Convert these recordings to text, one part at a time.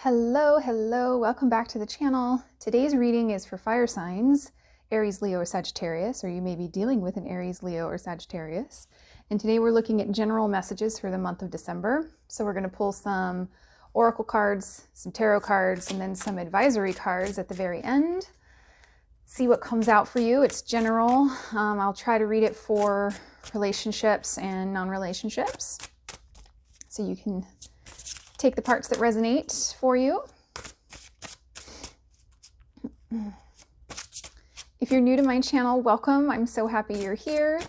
Hello, welcome back to the channel. Today's reading is for fire signs, Aries, Leo, or Sagittarius, or you may be dealing with an Aries, Leo, or Sagittarius. And today we're looking at general messages for the month of December. So we're going to pull some oracle cards, some tarot cards, and then some advisory cards at the very end. See what comes out for you. It's general. I'll try to read it for relationships and non-relationships, so you can take the parts that resonate for you. If you're new to my channel, welcome. I'm so happy you're here.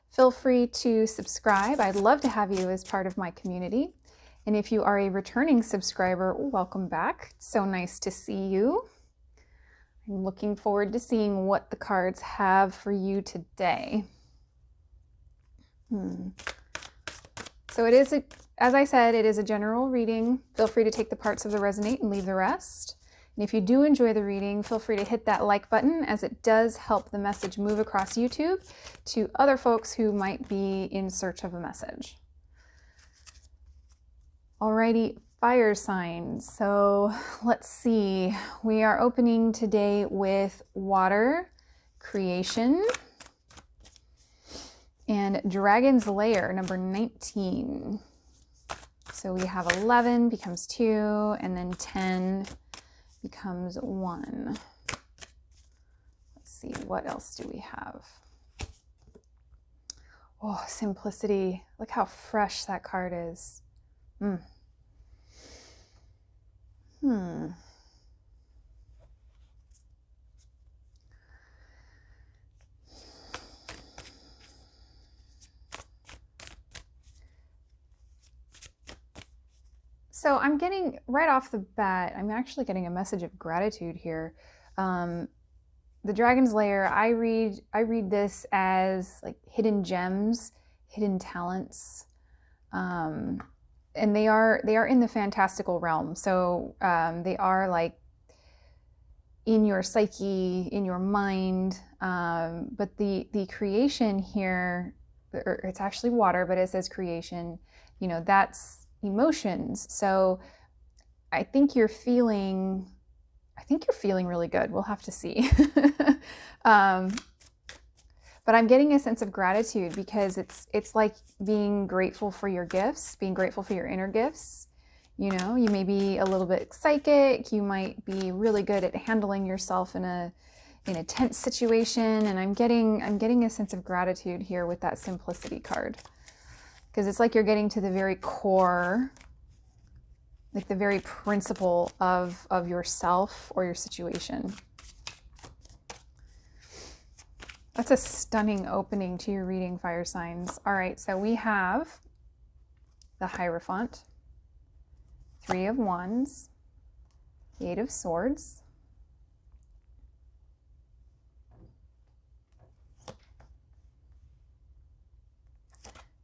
Feel free to subscribe. I'd love to have you as part of my community. And if you are a returning subscriber, welcome back. It's so nice to see you. I'm looking forward to seeing what the cards have for you today. So it is as I said, it is a general reading. Feel free to take the parts of the resonate and leave the rest. And if you do enjoy the reading, feel free to hit that like button, as it does help the message move across YouTube to other folks who might be in search of a message. Alrighty, fire signs. So let's see. We are opening today with water, creation, and Dragon's Lair, number 19. So we have 11 becomes 2, and then 10 becomes 1. Let's see, what else do we have? Oh, simplicity. Look how fresh that card is. So I'm getting, right off the bat, I'm actually getting a message of gratitude here. The Dragon's Lair, I read this as like hidden gems, hidden talents, and they are in the fantastical realm. So they are like in your psyche, in your mind. But the creation here, or it's actually water, but it says creation. You know, that's emotions. So I think you're feeling really good. We'll have to see. But I'm getting a sense of gratitude, because it's like being grateful for your gifts, being grateful for your inner gifts. You know, you may be a little bit psychic, you might be really good at handling yourself in a tense situation, and I'm getting a sense of gratitude here with that simplicity card. Because it's like you're getting to the very core, like the very principle of yourself or your situation. That's a stunning opening to your reading, fire signs. All right, so we have the Hierophant, 3 of Wands, the 8 of Swords,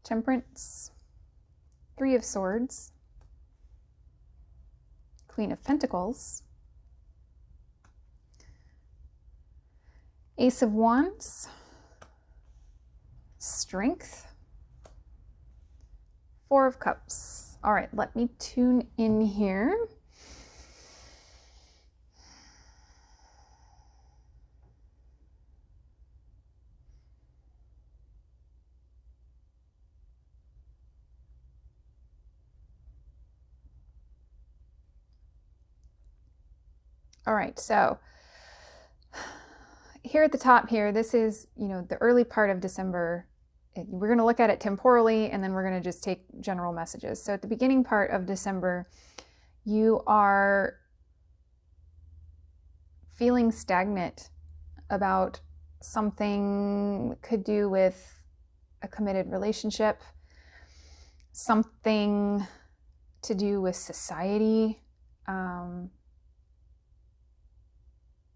Temperance, 3 of Swords, Queen of Pentacles, Ace of Wands, Strength, 4 of Cups. All right, let me tune in here. All right, so here at the top here, this is, you know, the early part of December. We're going to look at it temporally, and then we're going to just take general messages. So at the beginning part of December, you are feeling stagnant about something that could do with a committed relationship, something to do with society.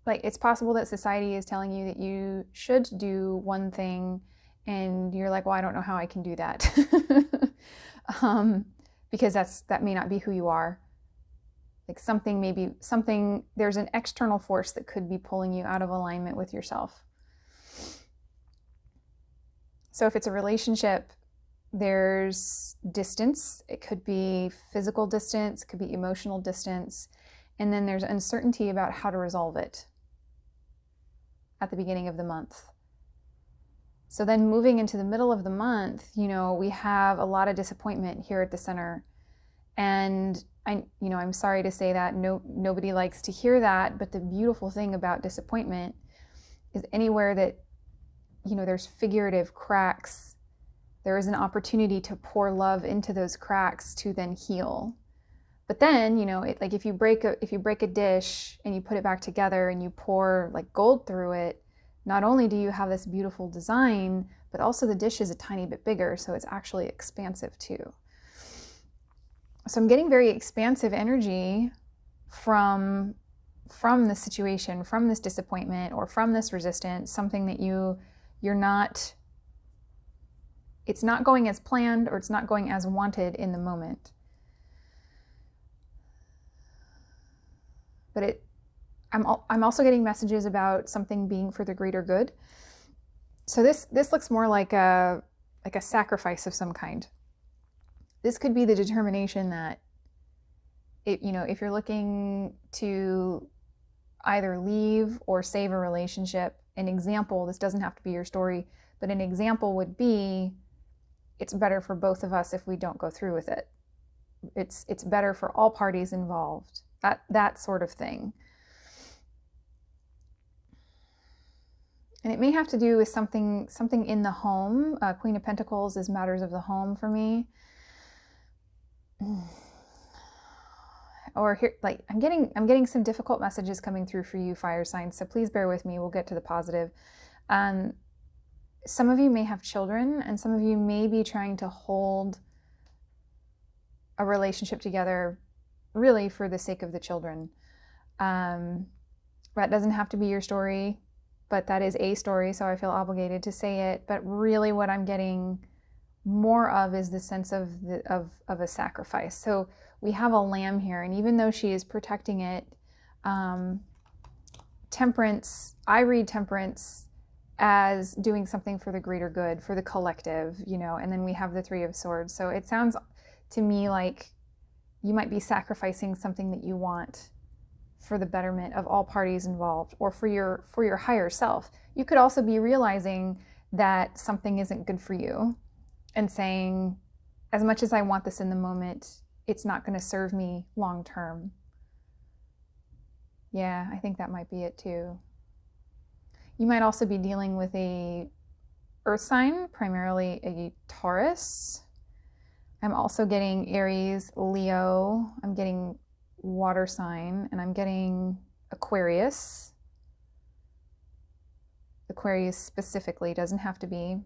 Like, it's possible that society is telling you that you should do one thing, and you're like, well, I don't know how I can do that. Because that may not be who you are. Like there's an external force that could be pulling you out of alignment with yourself. So if it's a relationship, there's distance. It could be physical distance, it could be emotional distance. And then there's uncertainty about how to resolve it at the beginning of the month. So then moving into the middle of the month, you know, we have a lot of disappointment here at the center. And I'm sorry to say that nobody likes to hear that, but the beautiful thing about disappointment is anywhere that, you know, there's figurative cracks, there is an opportunity to pour love into those cracks to then heal. But then, you know, like if you break a dish and you put it back together and you pour like gold through it, not only do you have this beautiful design, but also the dish is a tiny bit bigger, so it's actually expansive too. So I'm getting very expansive energy from this situation, from this disappointment, or from this resistance, something that you're not, it's not going as planned, or it's not going as wanted in the moment. But I'm also getting messages about something being for the greater good. So this looks more like a sacrifice of some kind. This could be the determination that if you're looking to either leave or save a relationship, an example, this doesn't have to be your story, but an example would be, it's better for both of us if we don't go through with it. It's better for all parties involved. That sort of thing. And it may have to do with something in the home. Queen of Pentacles is matters of the home for me. Or here, like I'm getting some difficult messages coming through for you, fire signs. So please bear with me. We'll get to the positive. Some of you may have children, and some of you may be trying to hold a relationship together, really for the sake of the children. That doesn't have to be your story, but that is a story, so I feel obligated to say it. But really what I'm getting more of is the sense of a sacrifice. So we have a lamb here, and even though she is protecting it, temperance, I read temperance as doing something for the greater good, for the collective, and then we have the Three of Swords. So it sounds to me like you might be sacrificing something that you want for the betterment of all parties involved, or for your higher self. You could also be realizing that something isn't good for you and saying, as much as I want this in the moment, it's not going to serve me long term. Yeah, I think that might be it too. You might also be dealing with a earth sign, primarily a Taurus. I'm also getting Aries, Leo. I'm getting water sign, and I'm getting Aquarius. Aquarius specifically, doesn't have to be.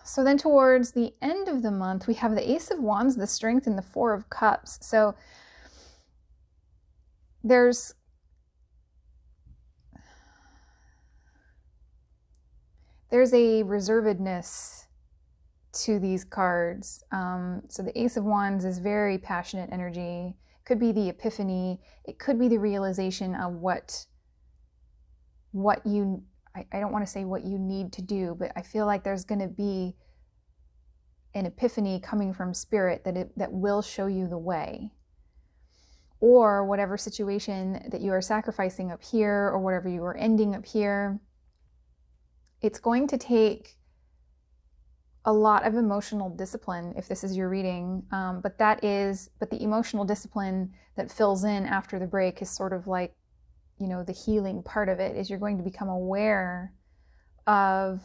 So then towards the end of the month, we have the Ace of Wands, the Strength, and the Four of Cups. So there's a reservedness to these cards. So the Ace of Wands is very passionate energy. It could be the epiphany. It could be the realization of what you, I don't want to say what you need to do, but I feel like there's going to be an epiphany coming from spirit that will show you the way. Or whatever situation that you are sacrificing up here, or whatever you are ending up here, it's going to take a lot of emotional discipline if this is your reading, but the emotional discipline that fills in after the break is sort of like, the healing part of it is you're going to become aware of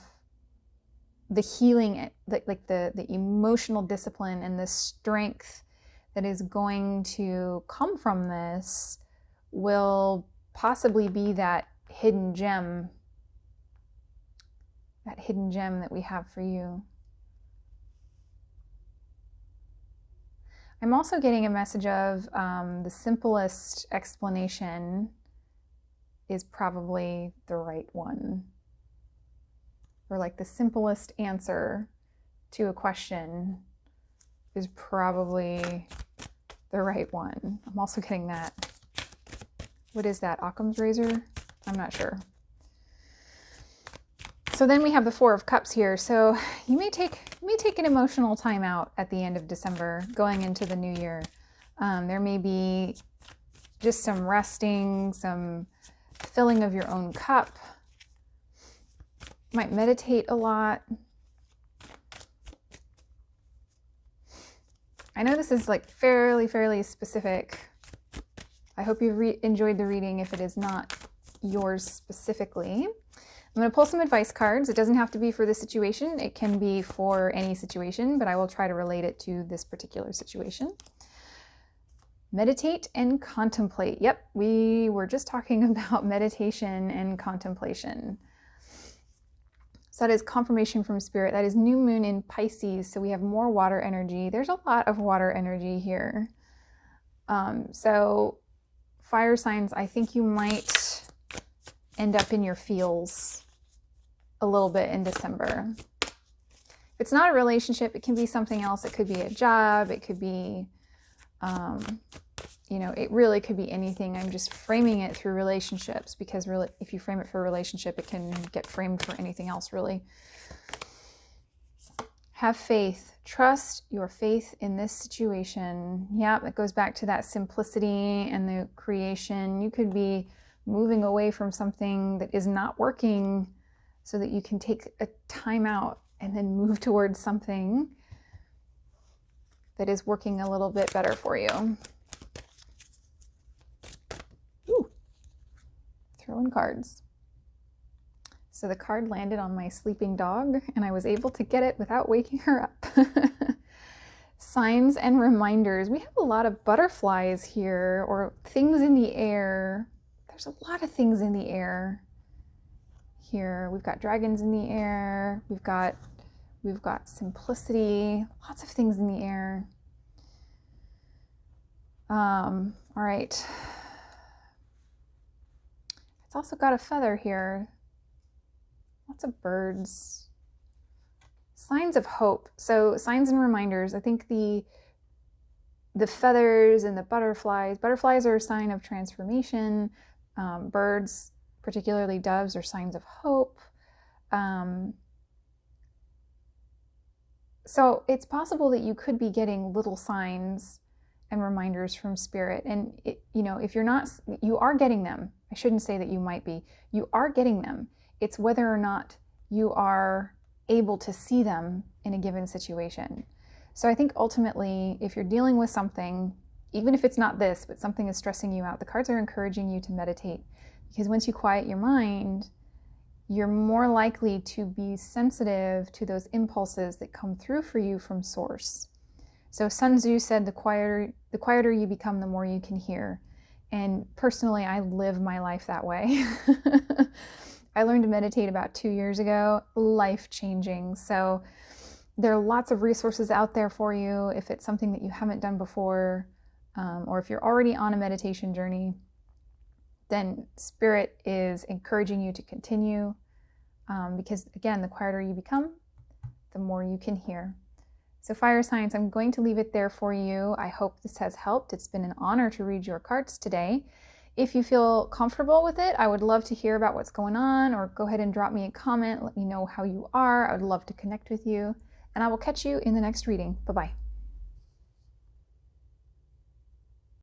the healing, like the emotional discipline and the strength that is going to come from this will possibly be that hidden gem that we have for you. I'm also getting a message of the simplest explanation is probably the right one. Or like the simplest answer to a question is probably the right one. I'm also getting that. What is that? Occam's razor? I'm not sure. So then we have the Four of Cups here. So you may take an emotional time out at the end of December, going into the new year. There may be just some resting, some filling of your own cup. You might meditate a lot. I know this is like fairly specific. I hope you enjoyed the reading if it is not yours specifically. I'm going to pull some advice cards. It doesn't have to be for this situation. It can be for any situation, but I will try to relate it to this particular situation. Meditate and contemplate. Yep, we were just talking about meditation and contemplation. So that is confirmation from Spirit. That is new moon in Pisces. So we have more water energy. There's a lot of water energy here. So fire signs, I think you might end up in your feels a little bit in December. If it's not a relationship, it can be something else. It could be a job. It could be, it really could be anything. I'm just framing it through relationships because really, if you frame it for a relationship, it can get framed for anything else, really. Have faith. Trust your faith in this situation. Yeah, it goes back to that simplicity and the creation. You could be moving away from something that is not working so that you can take a time out and then move towards something that is working a little bit better for you. Ooh, throwing cards. So the card landed on my sleeping dog and I was able to get it without waking her up. Signs and reminders. We have a lot of butterflies here or things in the air. There's a lot of things in the air here. We've got dragons in the air. We've got simplicity. Lots of things in the air. All right. It's also got a feather here. Lots of birds. Signs of hope. So signs and reminders. I think the feathers and the butterflies. Butterflies are a sign of transformation. Birds, particularly doves, are signs of hope. So it's possible that you could be getting little signs and reminders from Spirit. And, if you're not, you are getting them. I shouldn't say that you might be. You are getting them. It's whether or not you are able to see them in a given situation. So I think ultimately, if you're dealing with something, even if it's not this, but something is stressing you out, the cards are encouraging you to meditate. Because once you quiet your mind, you're more likely to be sensitive to those impulses that come through for you from Source. So Sun Tzu said, the quieter you become, the more you can hear. And personally, I live my life that way. I learned to meditate about 2 years ago, life-changing. So there are lots of resources out there for you if it's something that you haven't done before, or if you're already on a meditation journey, then Spirit is encouraging you to continue because, again, the quieter you become, the more you can hear. So fire signs, I'm going to leave it there for you. I hope this has helped. It's been an honor to read your cards today. If you feel comfortable with it, I would love to hear about what's going on, or go ahead and drop me a comment. Let me know how you are. I would love to connect with you, and I will catch you in the next reading. Bye-bye.